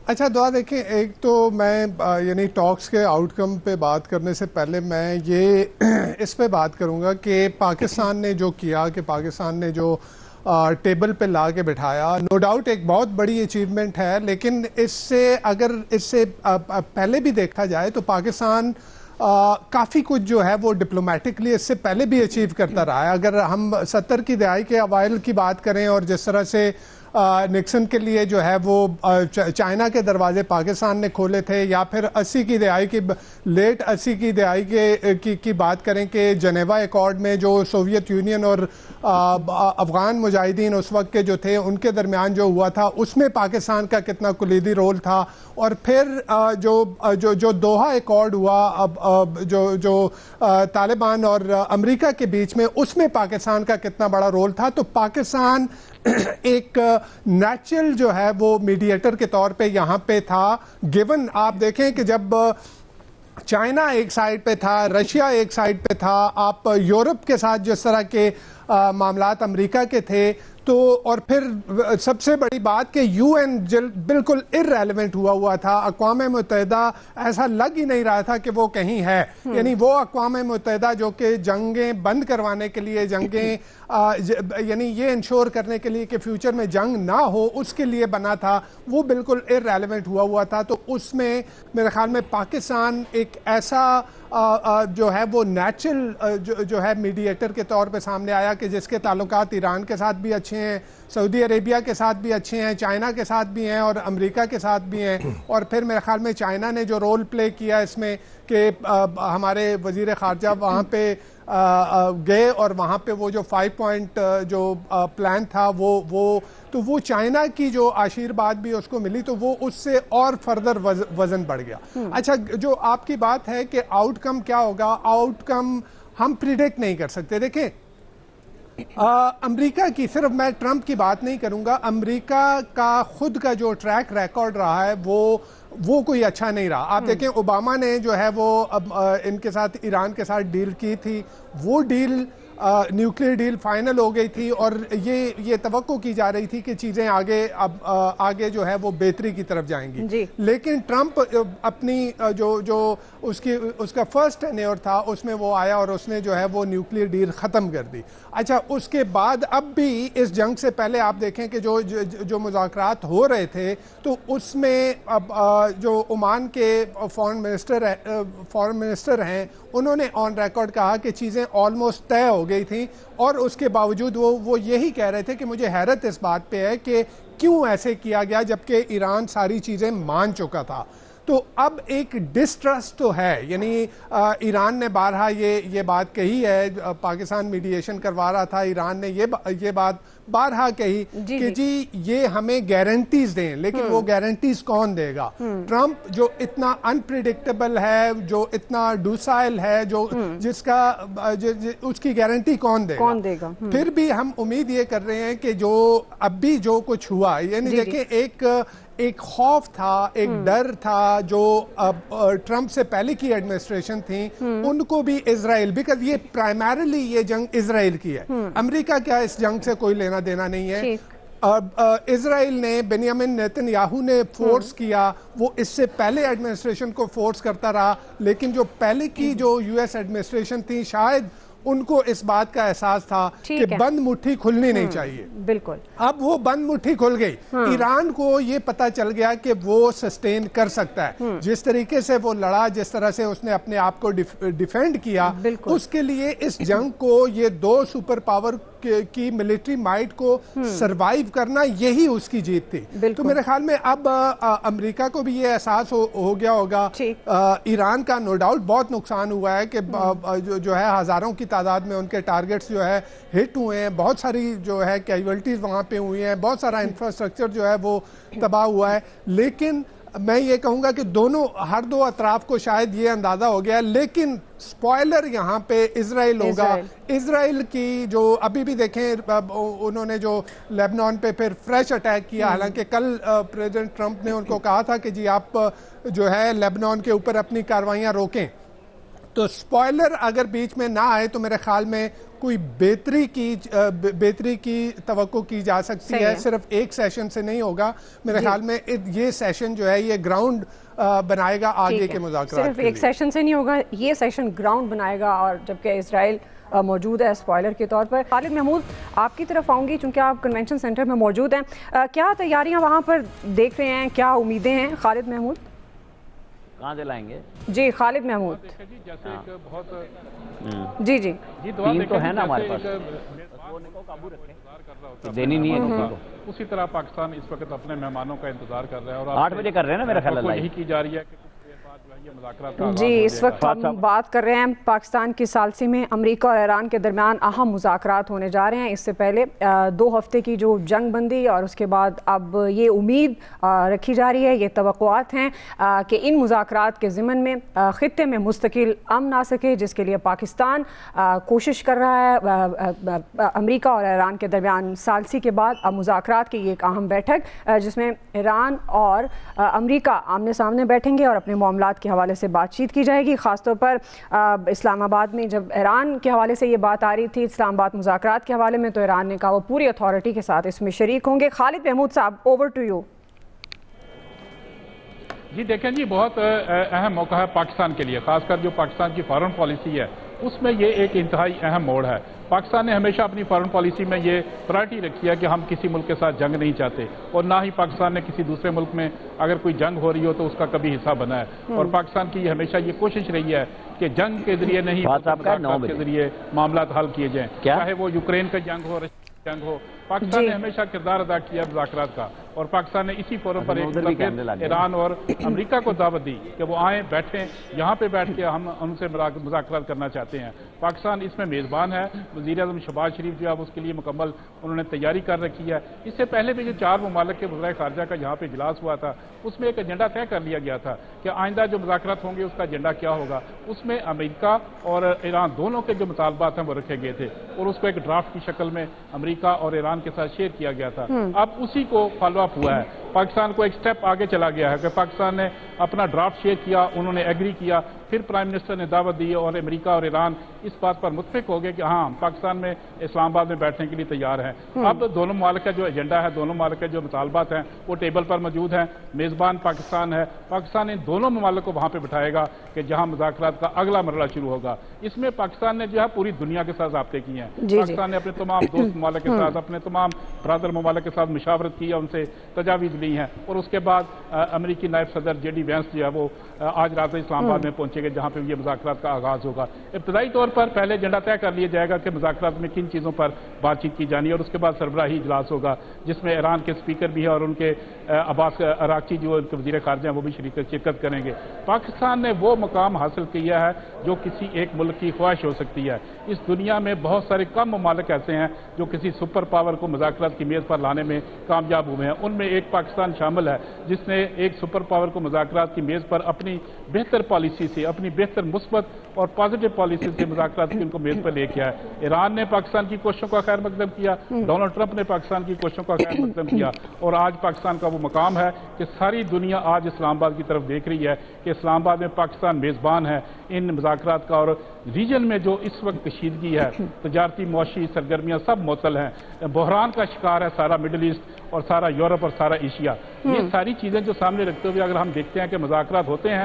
अच्छा दुआ देखें, एक तो मैं यानी टॉक्स के आउटकम पे बात करने से पहले मैं ये इस पे बात करूंगा कि पाकिस्तान ने जो किया, कि पाकिस्तान ने जो टेबल पे ला के बिठाया, नो डाउट एक बहुत बड़ी अचीवमेंट है। लेकिन इससे अगर इससे पहले भी देखा जाए तो पाकिस्तान काफ़ी कुछ जो है वो डिप्लोमेटिकली इससे पहले भी अचीव करता रहा है। अगर हम 70 की दहाई के अवाइल की बात करें और जिस तरह से निक्सन के लिए जो है वो चाइना के दरवाजे पाकिस्तान ने खोले थे, या फिर 80 की दहाई की लेट 80 की दहाई की बात करें कि जनेवा एकॉर्ड में जो सोवियत यूनियन और अफगान मुजाहिदीन उस वक्त के जो थे उनके दरमियान जो हुआ था, उसमें पाकिस्तान का कितना कुलीदी रोल था। और फिर जो दोहा एकॉर्ड हुआ अब जो तालिबान और अमेरिका के बीच में, उसमें पाकिस्तान का कितना बड़ा रोल था। तो पाकिस्तान एक नेचुरल जो है वो मीडिएटर के तौर पे यहाँ पे था। गिवन आप देखें कि जब चाइना एक साइड पे था, रशिया एक साइड पे था, आप यूरोप के साथ जिस तरह के मामलात अमेरिका के थे, तो और फिर सबसे बड़ी बात कि यूएन बिल्कुल इररेलेवेंट हुआ था। अक़वाम मुत्तहिदा ऐसा लग ही नहीं रहा था कि वो कहीं है। यानी वो अक़वाम मुत्तहिदा जो कि जंगें बंद करवाने के लिए, जंगें यानी ये इंश्योर करने के लिए कि फ्यूचर में जंग ना हो, उसके लिए बना था, वो बिल्कुल इररेलेवेंट हुआ था। तो उसमें मेरे ख्याल में पाकिस्तान एक ऐसा जो है वो नेचुरल जो है मीडिएटर के तौर पे सामने आया कि जिसके ताल्लुकात ईरान के साथ भी अच्छे हैं, सऊदी अरेबिया के साथ भी अच्छे हैं, चाइना के साथ भी हैं और अमेरिका के साथ भी हैं। और फिर मेरे ख्याल में चाइना ने जो रोल प्ले किया इसमें कि हमारे वजीर ख़ारजा वहाँ पे गए और वहाँ पे वो जो 5 पॉइंट जो प्लान था वो चाइना की जो आशीर्वाद भी उसको मिली, तो वो उससे और फर्दर वजन बढ़ गया। अच्छा, जो आपकी बात है कि आउटकम क्या होगा, आउटकम हम प्रिडिक्ट नहीं कर सकते। देखें, अमेरिका की, सिर्फ मैं ट्रंप की बात नहीं करूंगा, अमेरिका का खुद का जो ट्रैक रिकॉर्ड रहा है वो कोई अच्छा नहीं रहा। आप देखें, ओबामा ने जो है वो इनके साथ, ईरान के साथ डील की थी, वो डील न्यूक्लियर डील फाइनल हो गई थी और ये तवक्को की जा रही थी कि चीज़ें आगे जो है वो बेहतरी की तरफ जाएंगी। लेकिन ट्रंप अपनी जो उसका फर्स्ट टेन्योर था उसमें वो आया और उसने जो है वो न्यूक्लियर डील ख़त्म कर दी। अच्छा, उसके बाद अब भी इस जंग से पहले आप देखें कि जो मुज़ाकरात हो रहे थे, तो उसमें अब जो ओमान के फॉरेन मिनिस्टर हैं, उन्होंने ऑन रिकॉर्ड कहा कि चीज़ें ऑलमोस्ट तय हो गई थी। और उसके बावजूद वो यही कह रहे थे कि मुझे हैरत इस बात पे है कि क्यों ऐसे किया गया जबकि ईरान सारी चीज़ें मान चुका था। तो अब एक डिस्ट्रस्ट तो है, यानी ईरान ने बारहा ये बात कही है, पाकिस्तान मीडिएशन करवा रहा था, ईरान ने ये बात बारहा कही कि जी ये हमें गारंटीज दें, लेकिन वो गारंटीज कौन देगा? ट्रंप जो इतना अनप्रिडिक्टेबल है, जो इतना डूसाइल है, जिसका उसकी गारंटी कौन देगा? फिर भी हम उम्मीद ये कर रहे हैं कि जो अब भी जो कुछ हुआ, यानी देखिए एक खौफ था, एक डर था जो ट्रंप से पहले की एडमिनिस्ट्रेशन थी, उनको भी इजराइल, बिकॉज ये प्राइमरीली ये जंग इजराइल की है, अमेरिका क्या इस जंग से कोई लेना देना नहीं है। इजराइल ने, बेंयामिन नेतन्याहू ने फोर्स किया, वो इससे पहले एडमिनिस्ट्रेशन को फोर्स करता रहा, लेकिन जो पहले की जो यूएस एडमिनिस्ट्रेशन थी, शायद उनको इस बात का एहसास था कि बंद मुट्ठी खुलनी नहीं चाहिए। बिल्कुल, अब वो बंद मुट्ठी खुल गई। ईरान को ये पता चल गया कि वो सस्टेन कर सकता है, जिस तरीके से वो लड़ा, जिस तरह से उसने अपने आप को डिफेंड किया, उसके लिए इस जंग को, ये दो सुपर पावर की मिलिट्री माइट को सरवाइव करना, यही उसकी जीत थी। तो मेरे ख्याल में अब अमेरिका को भी ये एहसास हो गया होगा। ईरान का नो डाउट बहुत नुकसान हुआ है कि जो है हजारों की तादाद में उनके टारगेट्स जो है हिट हुए हैं, बहुत सारी जो है कैजुअल्टीज वहां पे हुई हैं, बहुत सारा इंफ्रास्ट्रक्चर जो है वो तबाह हुआ है। लेकिन मैं ये कहूंगा कि हर दो अतराफ को शायद ये अंदाजा हो गया, लेकिन स्पॉइलर यहाँ पे इजराइल होगा। इजराइल की जो अभी भी देखें, उन्होंने जो लेबनान पे फिर फ्रेश अटैक किया, हालांकि कल प्रेसिडेंट ट्रंप ने उनको कहा था कि जी आप जो है लेबनान के ऊपर अपनी कार्रवाइयाँ रोकें, तो स्पॉइलर अगर बीच में ना आए तो मेरे ख्याल में कोई बेहतरी की तवक्को की जा सकती है। सिर्फ एक सेशन से नहीं होगा मेरे ख्याल में। ये सेशन जो है ये ग्राउंड बनाएगा आगे के मुज़ाकरात। सिर्फ एक सेशन से नहीं होगा, ये सेशन ग्राउंड बनाएगा। और जबकि इजराइल मौजूद है स्पॉइलर के तौर पर। खालिद महमूद, आपकी तरफ आऊँगी चूँकि आप कन्वेंशन सेंटर में मौजूद हैं। क्या तैयारियाँ वहाँ पर देख रहे हैं, क्या उम्मीदें हैं? खालिद महमूद कहाँ से लाएंगे? जी खालिद महमूद। जी जी टीम तो है ना हमारे पास, देनी नहीं है किसी को। उसी तरह पाकिस्तान इस वक्त अपने मेहमानों का इंतजार कर रहा है और 8 बजे कर रहे हैं ना मेरा ख्याल है। यही की जा रही है कि जी, इस वक्त हम बात कर रहे हैं पाकिस्तान की सालसी में अमेरिका और ईरान के दरमियान अहम मुज़ाकरात होने जा रहे हैं। इससे पहले 2 हफ्ते की जो जंग बंदी और उसके बाद अब ये उम्मीद रखी जा रही है, ये तवक्कुआत हैं कि इन मुज़ाकरात के ज़िमन में ख़ित्ते में मुस्तकिल अमन आ सके, जिसके लिए पाकिस्तान कोशिश कर रहा है। अमेरिका और ईरान के दरमियान सालसी के बाद अब मुज़ाकरात की एक अहम बैठक, जिसमें ईरान और अमेरिका आमने सामने बैठेंगे और अपने मामलात के हवाले से बातचीत की जाएगी। ख़ासतौर पर इस्लामाबाद में जब ईरान के हवाले से ये बात आ रही थी, इस्लामाबाद मुज़ाकरात के हवाले में, तो ईरान ने कहा वो पूरी अथॉरिटी के साथ इसमें शरीक होंगे। खालिद महमूद साहब, ओवर टू यू। जी देखें जी, बहुत अहम मौका है पाकिस्तान के लिए, खासकर जो पाकिस्तान की फॉरेन पॉलिसी है उसमें ये एक इंतहाई अहम मोड़ है। पाकिस्तान ने हमेशा अपनी फॉरेन पॉलिसी में ये प्रायोरिटी रखी है कि हम किसी मुल्क के साथ जंग नहीं चाहते, और ना ही पाकिस्तान ने किसी दूसरे मुल्क में अगर कोई जंग हो रही हो तो उसका कभी हिस्सा बना है। और पाकिस्तान की हमेशा ये कोशिश रही है कि जंग के जरिए नहीं, के जरिए मामला हल किए जाएं, चाहे वो यूक्रेन का जंग हो, जंग हो। पाकिस्तान ने हमेशा किरदार अदा किया मुज़ाकरात का, और पाकिस्तान ने इसी फोरम पर एक ईरान और अमेरिका को दावत दी कि वो आए, बैठें, यहाँ पे बैठ के हम उनसे मुज़ाकरात करना चाहते हैं। पाकिस्तान इसमें मेज़बान है। वज़ीर-ए-आज़म शहबाज शरीफ जो है उसके लिए मुकम्मल उन्होंने तैयारी कर रखी है। इससे पहले भी जो 4 ममालिक के वज़ीर ख़ारजा का यहाँ पे इजलास हुआ था, उसमें एक एजेंडा तय कर लिया गया था कि आइंदा जो मुज़ाकरात होंगे उसका एजेंडा क्या होगा। उसमें अमेरिका और ईरान दोनों के जो मुतालबात हैं वो रखे गए थे, और उसको एक ड्राफ्ट की शक्ल में अमेरिका और ईरान के साथ शेयर किया गया था। अब उसी को फॉलो अप हुआ है। पाकिस्तान को एक स्टेप आगे चला गया है कि पाकिस्तान ने अपना ड्राफ्ट शेयर किया, उन्होंने एग्री किया, फिर प्राइम मिनिस्टर ने दावत दी और अमेरिका और ईरान इस बात पर मुत्फिक हो गए कि हाँ, पाकिस्तान में इस्लामाबाद में बैठने के लिए तैयार हैं। अब दोनों ममालिक का जो एजेंडा है, दोनों ममालिक के जो मुतालबात हैं वो टेबल पर मौजूद हैं। मेज़बान पाकिस्तान है। पाकिस्तान इन दोनों ममालिक को वहाँ पर बिठाएगा कि जहाँ मुज़ाकरात का अगला मरला शुरू होगा। इसमें पाकिस्तान ने जो है पूरी दुनिया के साथ ज़ाब्ते किए हैं। पाकिस्तान ने अपने तमाम दोस्त ममालिक के साथ, अपने तमाम बरादर ममालिक के साथ मुशावरत की है, उनसे तजावीज़ ली हैं, और उसके बाद अमेरिकी नायब सदर JD वैंस जो है वो आज रात इस्लामाबाद में पहुंचेंगे, जहां पे ये मुज़ाकरात का आगाज़ होगा। इब्तदाई तौर पर पहले एजेंडा तय कर लिया जाएगा कि मुज़ाकरात में किन चीज़ों पर बातचीत की जानी है, और उसके बाद सरबराही इजलास होगा जिसमें ईरान के स्पीकर भी है और उनके अब्बास अराक्ची जो उनके वज़ीर ख़ारजा हैं वो भी शिरकत करेंगे। पाकिस्तान ने वो मुकाम हासिल किया है जो किसी एक मुल्क की ख्वाहिश हो सकती है। इस दुनिया में बहुत सारे कम ममालिक ऐसे हैं जो किसी सुपर पावर को मुज़ाकरात की मेज़ पर लाने में कामयाब हुए हैं। उनमें एक पाकिस्तान शामिल है जिसने एक सुपर पावर को मुज़ाकरात की मेज़ पर अपनी बेहतर पॉलिसी से, अपनी बेहतर मुस्बत और पॉजिटिव पॉलिसी से मुज़ाकरात की उनको मेज़ पर लेके आया। ईरान ने पाकिस्तान की कोशिशों का खैर मकदम किया, डोनाल्ड ट्रंप ने पाकिस्तान की कोशिशों का खैर मकदम किया, और आज पाकिस्तान का वो मकाम है कि सारी दुनिया आज इस्लामाबाद की तरफ देख रही है कि इस्लामाबाद में पाकिस्तान मेज़बान है इन मुज़ाकरात का। और रीजन में जो इस वक्त कशीदगी है, तजारती मुआशी सरगर्मियाँ सब मुअत्तल हैं। बहरान का शिकार है सारा मिडल ईस्ट और सारा यूरोप और सारा एशिया। ये सारी चीज़ें जो सामने रखते हुए अगर हम देखते हैं कि मुज़ाकरात होते हैं